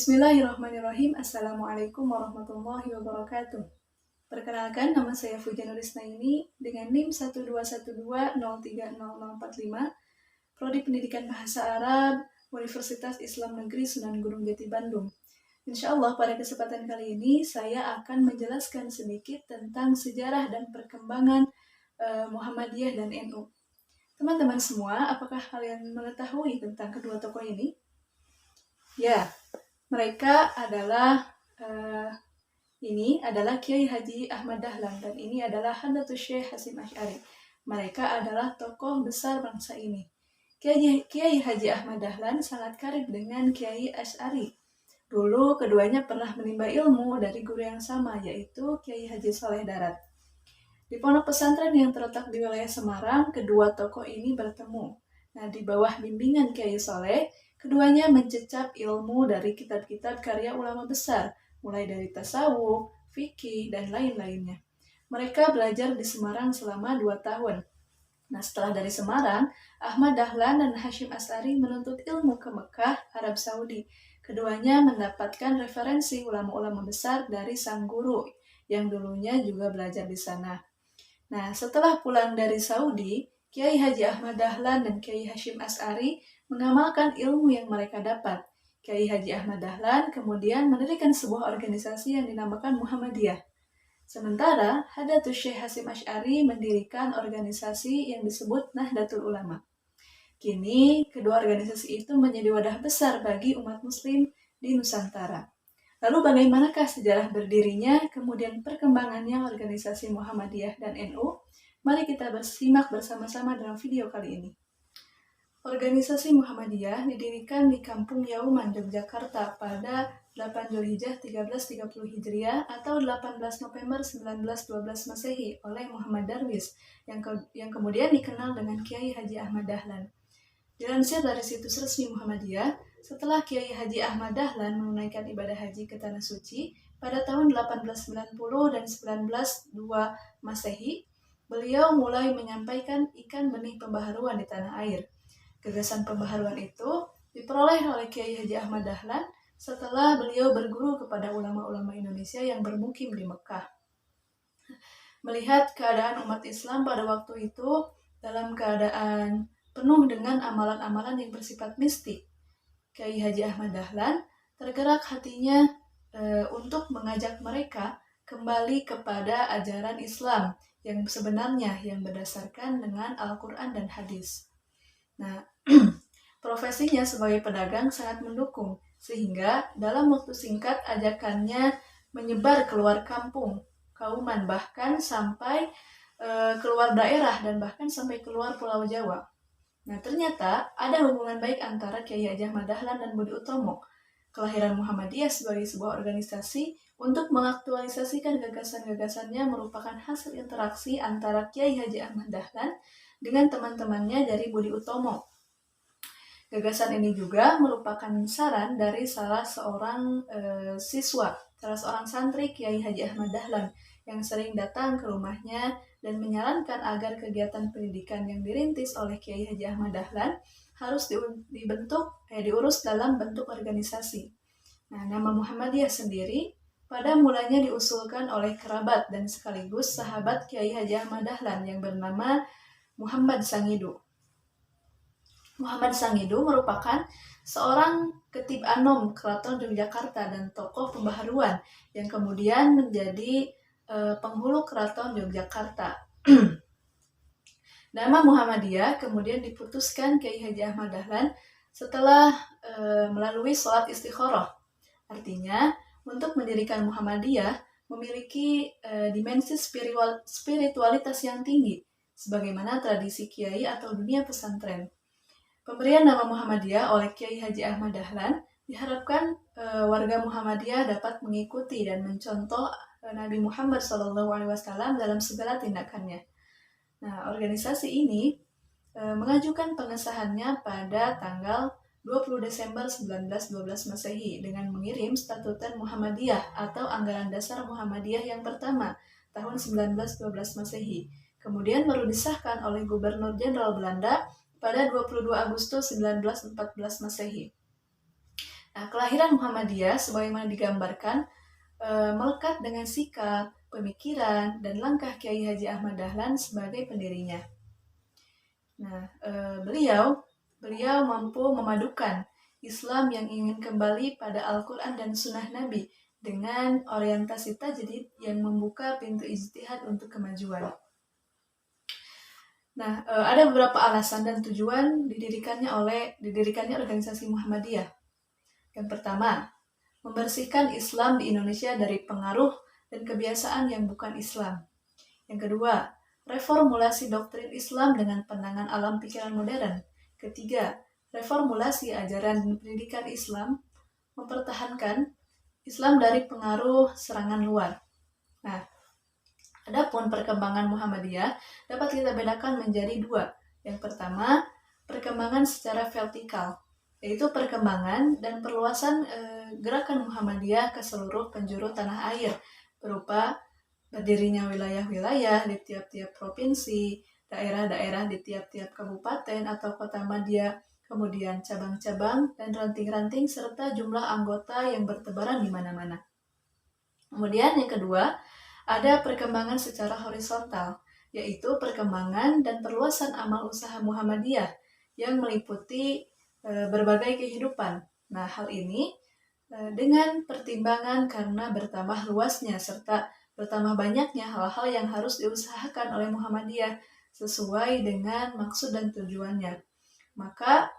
Bismillahirrahmanirrahim. Assalamualaikum warahmatullahi wabarakatuh. Perkenalkan, nama saya Fujanur Isnaini dengan NIM 121203045, Prodi Pendidikan Bahasa Arab, Universitas Islam Negeri Sunan Gunung Jati Bandung. Insya Allah pada kesempatan kali ini saya akan menjelaskan sedikit tentang sejarah dan perkembangan Muhammadiyah dan NU. Teman-teman semua, apakah kalian mengetahui tentang kedua tokoh ini? Ya, mereka adalah ini adalah Kiai Haji Ahmad Dahlan dan ini adalah Hadratus Syekh Hasyim Asy'ari. Mereka adalah tokoh besar bangsa ini. Kiai Haji Ahmad Dahlan sangat karib dengan Kiai Asy'ari. Dulu keduanya pernah menimba ilmu dari guru yang sama, yaitu Kiai Haji Saleh Darat. Di pondok pesantren yang terletak di wilayah Semarang, kedua tokoh ini bertemu. Nah, di bawah bimbingan Kiai Saleh, keduanya mencecap ilmu dari kitab-kitab karya ulama besar, mulai dari tasawuf, fikih, dan lain-lainnya. Mereka belajar di Semarang selama 2 tahun. Nah, setelah dari Semarang, Ahmad Dahlan dan Hasyim Asy'ari menuntut ilmu ke Mekah, Arab Saudi. Keduanya mendapatkan referensi ulama-ulama besar dari sang guru, yang dulunya juga belajar di sana. Nah, setelah pulang dari Saudi, Kiai Haji Ahmad Dahlan dan Kiai Hasyim Asy'ari mengamalkan ilmu yang mereka dapat. Kiai Haji Ahmad Dahlan kemudian mendirikan sebuah organisasi yang dinamakan Muhammadiyah. Sementara Hadratus Syekh Hasyim Asy'ari mendirikan organisasi yang disebut Nahdlatul Ulama. Kini, kedua organisasi itu menjadi wadah besar bagi umat muslim di Nusantara. Lalu bagaimanakah sejarah berdirinya, kemudian perkembangannya organisasi Muhammadiyah dan NU? Mari kita bersimak bersama-sama dalam video kali ini. Organisasi Muhammadiyah didirikan di Kampung Yauman, Yogyakarta pada 8 Dzulhijjah 1330 Hijriah atau 18 November 1912 Masehi oleh Muhammad Darwis yang kemudian dikenal dengan Kiai Haji Ahmad Dahlan. Dilansir dari situs resmi Muhammadiyah, setelah Kiai Haji Ahmad Dahlan menunaikan ibadah haji ke Tanah Suci pada tahun 1890 dan 1902 Masehi, beliau mulai menyampaikan ikan benih pembaharuan di tanah air. Gagasan pembaharuan itu diperoleh oleh Kiai Haji Ahmad Dahlan setelah beliau berguru kepada ulama-ulama Indonesia yang bermukim di Mekah. Melihat keadaan umat Islam pada waktu itu dalam keadaan penuh dengan amalan-amalan yang bersifat mistik, Kiai Haji Ahmad Dahlan tergerak hatinya untuk mengajak mereka kembali kepada ajaran Islam yang sebenarnya yang berdasarkan dengan Al-Quran dan Hadis. Nah, profesinya sebagai pedagang sangat mendukung, sehingga dalam waktu singkat ajakannya menyebar keluar kampung, kauman, bahkan sampai keluar daerah dan bahkan sampai keluar Pulau Jawa. Nah, ternyata ada hubungan baik antara Kiai Haji Ahmad Dahlan dan Budi Utomo. Kelahiran Muhammadiyah sebagai sebuah organisasi untuk mengaktualisasikan gagasan-gagasannya merupakan hasil interaksi antara Kiai Haji Ahmad Dahlan dengan teman-temannya dari Budi Utomo. Gagasan ini juga merupakan saran dari salah seorang salah seorang santri Kiai Haji Ahmad Dahlan yang sering datang ke rumahnya dan menyarankan agar kegiatan pendidikan yang dirintis oleh Kiai Haji Ahmad Dahlan harus diurus dalam bentuk organisasi. Nah, nama Muhammadiyah sendiri pada mulanya diusulkan oleh kerabat dan sekaligus sahabat Kiai Haji Ahmad Dahlan yang bernama Muhammad Sangidu. Muhammad Sangidu merupakan seorang ketib anom Keraton Yogyakarta dan tokoh pembaharuan yang kemudian menjadi penghulu Keraton Yogyakarta. Nama Muhammadiyah kemudian diputuskan Kiai Haji Ahmad Dahlan setelah melalui sholat istikharah. Artinya, untuk mendirikan Muhammadiyah memiliki dimensi spiritualitas yang tinggi, sebagaimana tradisi kiai atau dunia pesantren. Pemberian nama Muhammadiyah oleh Kiai Haji Ahmad Dahlan diharapkan warga Muhammadiyah dapat mengikuti dan mencontoh Nabi Muhammad SAW dalam segala tindakannya. Nah, organisasi ini mengajukan pengesahannya pada tanggal 20 Desember 1912 Masehi dengan mengirim Statuta Muhammadiyah atau Anggaran Dasar Muhammadiyah yang pertama tahun 1912 Masehi. Kemudian baru disahkan oleh Gubernur Jenderal Belanda pada 22 Agustus 1914 Masehi. Nah, kelahiran Muhammadiyah sebagaimana digambarkan melekat dengan sikap, pemikiran, dan langkah Kiai Haji Ahmad Dahlan sebagai pendirinya. Nah, beliau mampu memadukan Islam yang ingin kembali pada Al-Quran dan Sunnah Nabi dengan orientasi tajdid yang membuka pintu ijtihad untuk kemajuan. Nah, ada beberapa alasan dan tujuan didirikannya organisasi Muhammadiyah. Yang pertama, membersihkan Islam di Indonesia dari pengaruh dan kebiasaan yang bukan Islam. Yang kedua, reformulasi doktrin Islam dengan pandangan alam pikiran modern. Ketiga, reformulasi ajaran dan pendidikan Islam, mempertahankan Islam dari pengaruh serangan luar. Nah, adapun perkembangan Muhammadiyah dapat kita bedakan menjadi dua. Yang pertama, perkembangan secara vertikal, yaitu perkembangan dan perluasan gerakan Muhammadiyah ke seluruh penjuru tanah air, berupa berdirinya wilayah-wilayah di tiap-tiap provinsi, daerah-daerah di tiap-tiap kabupaten atau kota madya, kemudian cabang-cabang dan ranting-ranting, serta jumlah anggota yang bertebaran di mana-mana. Kemudian yang kedua, ada perkembangan secara horizontal, yaitu perkembangan dan perluasan amal usaha Muhammadiyah yang meliputi berbagai kehidupan. Nah, hal ini dengan pertimbangan karena bertambah luasnya serta bertambah banyaknya hal-hal yang harus diusahakan oleh Muhammadiyah sesuai dengan maksud dan tujuannya. Maka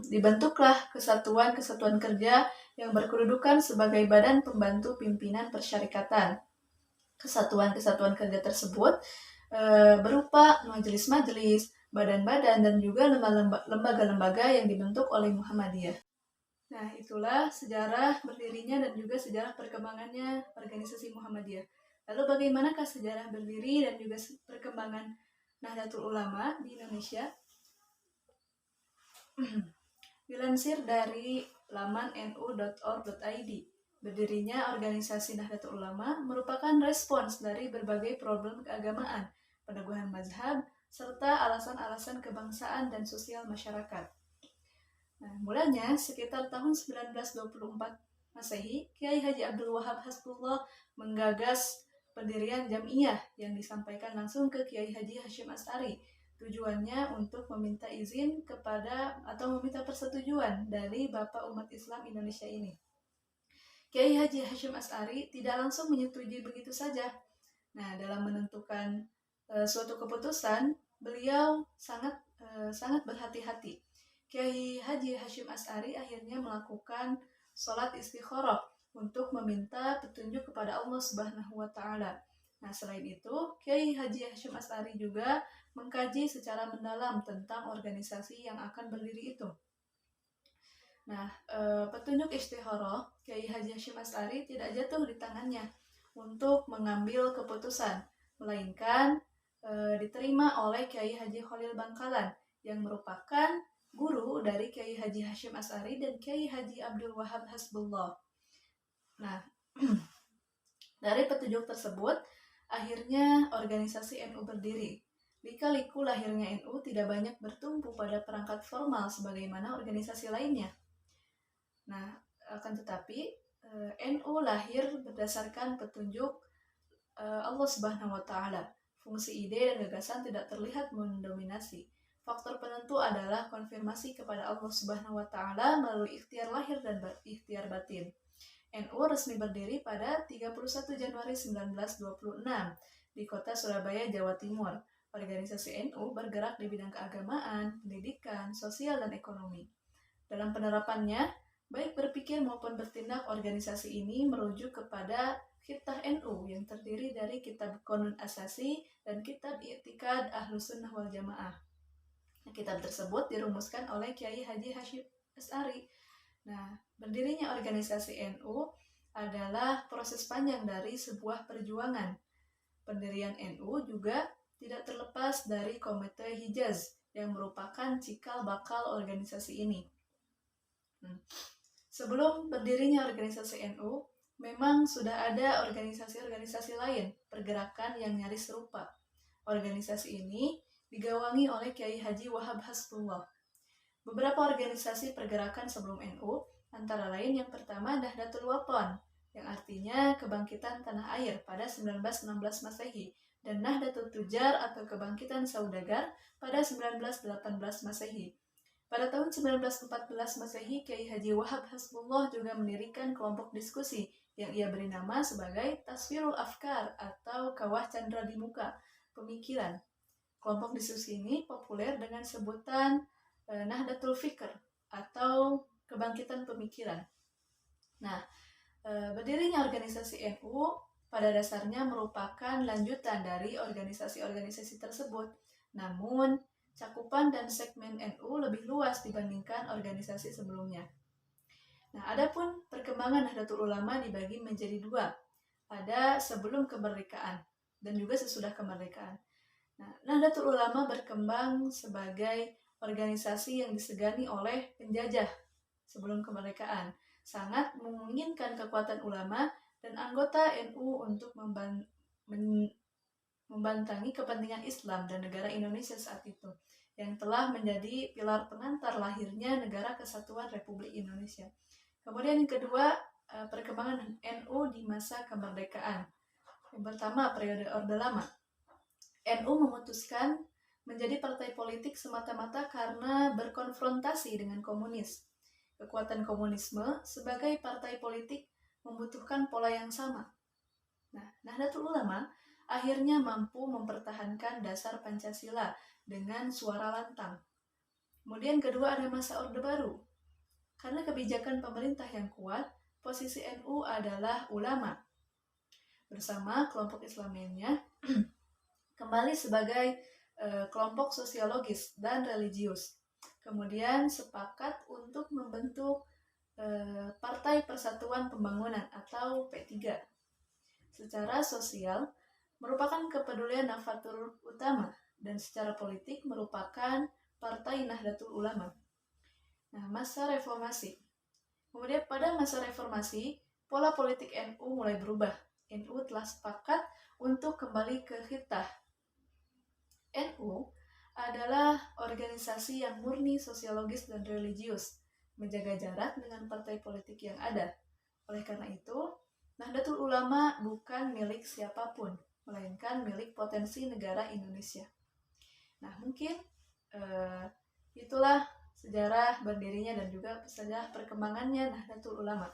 dibentuklah kesatuan-kesatuan kerja yang berkedudukan sebagai badan pembantu pimpinan persyarikatan. Kesatuan-kesatuan kerja tersebut berupa majelis-majelis, badan-badan, dan juga lembaga-lembaga yang dibentuk oleh Muhammadiyah. Nah, itulah sejarah berdirinya dan juga sejarah perkembangannya organisasi Muhammadiyah. Lalu bagaimanakah sejarah berdiri dan juga perkembangan Nahdlatul Ulama di Indonesia? Dilansir dari laman nu.org.id, berdirinya organisasi Nahdlatul Ulama merupakan respons dari berbagai problem keagamaan, peneguhan mazhab, serta alasan-alasan kebangsaan dan sosial masyarakat. Nah, mulanya sekitar tahun 1924 Masehi, Kiai Haji Abdul Wahab Hasbullah menggagas pendirian Jam'iyah yang disampaikan langsung ke Kiai Haji Hasyim Asy'ari. Tujuannya untuk meminta izin kepada atau meminta persetujuan dari Bapak Umat Islam Indonesia ini. Kiai Haji Hasyim Asy'ari tidak langsung menyetujui begitu saja. Nah, dalam menentukan suatu keputusan, beliau sangat berhati-hati. Kiai Haji Hasyim Asy'ari akhirnya melakukan sholat istikharah untuk meminta petunjuk kepada Allah Subhanahu wa Ta'ala. Nah, selain itu, Kiai Haji Hasyim Asy'ari juga mengkaji secara mendalam tentang organisasi yang akan berdiri itu. Nah, petunjuk istikharah Kiai Haji Hasyim Asy'ari tidak jatuh di tangannya untuk mengambil keputusan, melainkan diterima oleh Kiai Haji Khalil Bangkalan yang merupakan guru dari Kiai Haji Hasyim Asy'ari dan Kiai Haji Abdul Wahab Hasbullah. Nah, dari petunjuk tersebut, akhirnya organisasi NU berdiri. Lika-liku lahirnya NU tidak banyak bertumpu pada perangkat formal sebagaimana organisasi lainnya. Nah, akan tetapi NU lahir berdasarkan petunjuk Allah Subhanahu wa Ta'ala. Fungsi ide dan gagasan tidak terlihat mendominasi. Faktor penentu adalah konfirmasi kepada Allah Subhanahu wa Ta'ala melalui ikhtiar lahir dan ikhtiar batin. NU resmi berdiri pada 31 Januari 1926 di kota Surabaya, Jawa Timur. Organisasi NU bergerak di bidang keagamaan, pendidikan, sosial, dan ekonomi. Dalam penerapannya, baik berpikir maupun bertindak, organisasi ini merujuk kepada Kitab NU yang terdiri dari Kitab Qanun Asasi dan Kitab I'tiqad Ahlus Sunnah wal Jamaah. Kitab tersebut dirumuskan oleh Kiai Haji Hasyim Asy'ari. Nah, berdirinya organisasi NU adalah proses panjang dari sebuah perjuangan. Pendirian NU juga tidak terlepas dari Komite Hijaz yang merupakan cikal bakal organisasi ini. Sebelum berdirinya organisasi NU, memang sudah ada organisasi-organisasi lain, pergerakan yang nyaris serupa. Organisasi ini digawangi oleh Kiai Haji Wahab Hasbullah. Beberapa organisasi pergerakan sebelum NU Antara lain yang pertama Nahdlatul Wathon, yang artinya kebangkitan tanah air pada 1916 Masehi, dan Nahdlatul Tujar atau kebangkitan saudagar pada 1918 Masehi. Pada tahun 1914 Masehi, Kiai Haji Wahab Hasbullah juga mendirikan kelompok diskusi yang ia beri nama sebagai Taswirul Afkar atau Kawah Candra di Muka Pemikiran. Kelompok diskusi ini populer dengan sebutan Nahdlatul Fikr atau kebangkitan pemikiran. Nah, berdirinya organisasi NU pada dasarnya merupakan lanjutan dari organisasi-organisasi tersebut. Namun, cakupan dan segmen NU lebih luas dibandingkan organisasi sebelumnya. Nah, adapun perkembangan Nahdlatul Ulama dibagi menjadi dua. Ada sebelum kemerdekaan dan juga sesudah kemerdekaan. Nah, Nahdlatul Ulama berkembang sebagai organisasi yang disegani oleh penjajah sebelum kemerdekaan. Sangat menginginkan kekuatan ulama dan anggota NU untuk membantangi kepentingan Islam dan negara Indonesia saat itu, yang telah menjadi pilar pengantar lahirnya Negara Kesatuan Republik Indonesia. Kemudian yang kedua, perkembangan NU di masa kemerdekaan. Yang pertama, periode Orde Lama. NU memutuskan menjadi partai politik semata-mata karena berkonfrontasi dengan komunis. Kekuatan komunisme sebagai partai politik membutuhkan pola yang sama. Nah, Nahdlatul Ulama akhirnya mampu mempertahankan dasar Pancasila dengan suara lantang. Kemudian kedua ada masa Orde Baru. Karena kebijakan pemerintah yang kuat, posisi NU adalah ulama bersama kelompok Islam lainnya kembali sebagai kelompok sosiologis dan religius. Kemudian sepakat untuk membentuk Partai Persatuan Pembangunan atau P3. Secara sosial merupakan kepedulian Nahdlatul utama dan secara politik merupakan Partai Nahdlatul Ulama. Nah, masa reformasi. Kemudian pada masa reformasi, pola politik NU mulai berubah. NU telah sepakat untuk kembali ke khilafah. NU adalah organisasi yang murni sosiologis dan religius, menjaga jarak dengan partai politik yang ada. Oleh karena itu, Nahdlatul Ulama bukan milik siapapun, melainkan milik potensi negara Indonesia. Nah, mungkin itulah sejarah berdirinya dan juga sejarah perkembangannya Nahdlatul Ulama.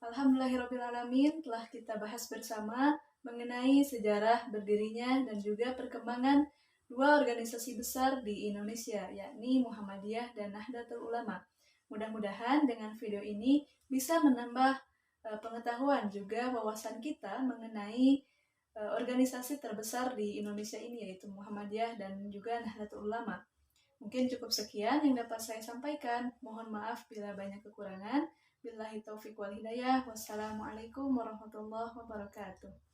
Alhamdulillahirrabbilalamin, telah kita bahas bersama mengenai sejarah berdirinya dan juga perkembangan dua organisasi besar di Indonesia, yakni Muhammadiyah dan Nahdlatul Ulama. Mudah-mudahan dengan video ini bisa menambah pengetahuan juga wawasan kita mengenai organisasi terbesar di Indonesia ini, yaitu Muhammadiyah dan juga Nahdlatul Ulama. Mungkin cukup sekian yang dapat saya sampaikan. Mohon maaf bila banyak kekurangan. Billahi taufiq wal hidayah. Wassalamualaikum warahmatullahi wabarakatuh.